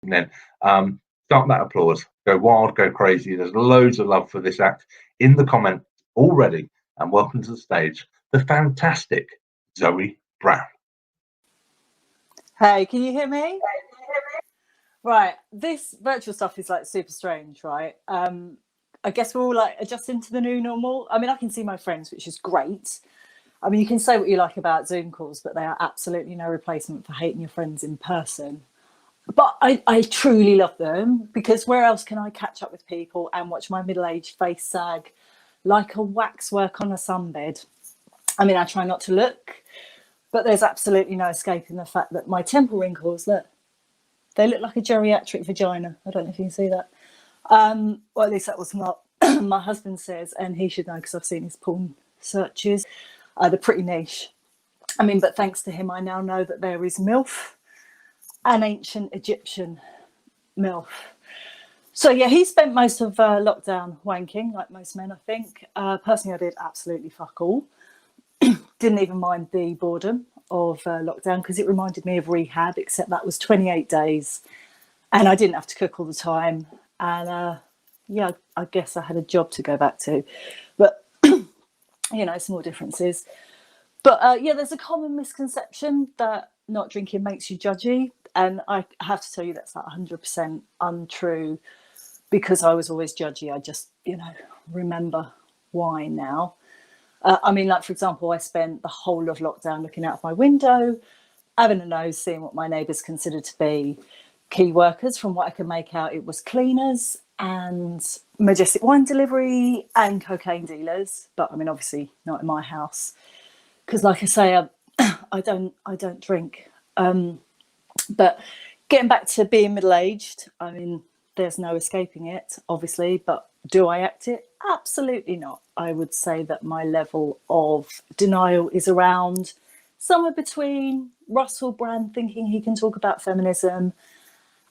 listening, start that applause. Go wild, go crazy. There's loads of love for this act in the comments already. And welcome to the stage, the fantastic Zoe Browne. Hey, can you hear me? Right, this virtual stuff is like super strange, right? I guess we're all like adjusting to the new normal. I mean, I can see my friends, which is great. I mean, you can say what you like about Zoom calls, but they are absolutely no replacement for hating your friends in person. But I truly love them, because where else can I catch up with people and watch my middle-aged face sag like a waxwork on a sunbed? I mean, I try not to look, but there's absolutely no escaping the fact that my temple wrinkles, look, they look like a geriatric vagina. I don't know if you can see that. Well, at least that was what my husband says, and he should know because I've seen his porn searches. They're pretty niche. I mean, but thanks to him, I now know that there is MILF, an ancient Egyptian MILF. So yeah, he spent most of lockdown wanking, like most men, I think. Personally, I did absolutely fuck all. Didn't even mind the boredom of lockdown, because it reminded me of rehab, except that was 28 days and I didn't have to cook all the time. And yeah, I guess I had a job to go back to. But, you know, small differences. But yeah, there's a common misconception that not drinking makes you judgy. And I have to tell you that's like 100% untrue, because I was always judgy. I just, you know, remember why now. I mean, like, for example, I spent the whole of lockdown looking out of my window, having a nose, seeing what my neighbours considered to be key workers. From what I could make out, it was cleaners and majestic wine delivery and cocaine dealers. But I mean, obviously not in my house, because like I say, I don't drink. But getting back to being middle-aged, I mean, there's no escaping it, obviously, but do I act it? Absolutely not. I would say that my level of denial is around somewhere between Russell Brand thinking he can talk about feminism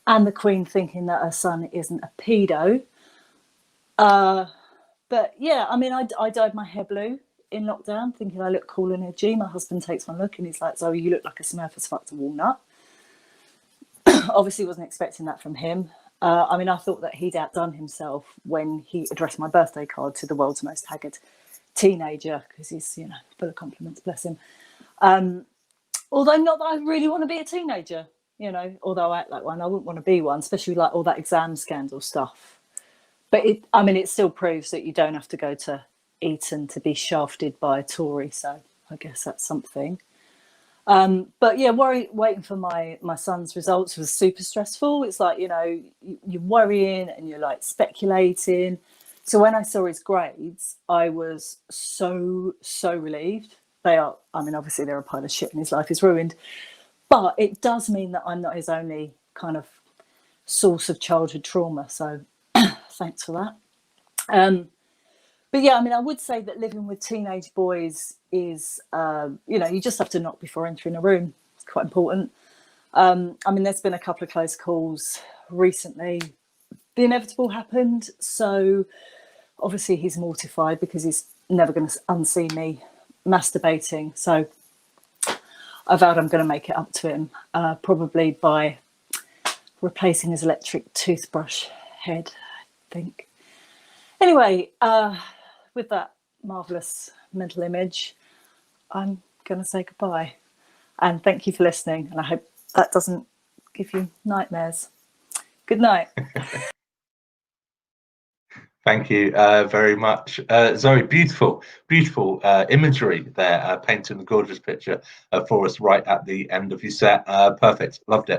and the Queen thinking that her son isn't a pedo. But yeah, I mean, I dyed my hair blue in lockdown, thinking I look cool and edgy. My husband takes one look and he's like, Zoe, you look like a Smurf has fucked a walnut. Obviously wasn't expecting that from him. I mean, I thought that he'd outdone himself when he addressed my birthday card to the world's most haggard teenager, because he's, you know, full of compliments, bless him. Although not that I really want to be a teenager, you know, although I act like one, I wouldn't want to be one, especially like all that exam scandal stuff. But I mean, it still proves that you don't have to go to Eton to be shafted by a Tory. So I guess that's something. But yeah, waiting for my son's results was super stressful. It's like, you know, you're worrying and you're like speculating. So when I saw his grades, I was so relieved. They are, I mean, obviously they're a pile of shit and his life is ruined, but it does mean that I'm not his only kind of source of childhood trauma. So thanks for that. But yeah, I mean, I would say that living with teenage boys is, you know, you just have to knock before entering a room. It's quite important. I mean, there's been a couple of close calls recently. The inevitable happened. So obviously he's mortified because he's never going to unsee me masturbating. So I vowed I'm going to make it up to him, probably by replacing his electric toothbrush head, I think. Anyway, with that marvellous mental image, I'm going to say goodbye. And thank you for listening. And I hope that doesn't give you nightmares. Good night. Thank you very much. Zoe, beautiful imagery there, painting the gorgeous picture for us right at the end of your set. Perfect. Loved it.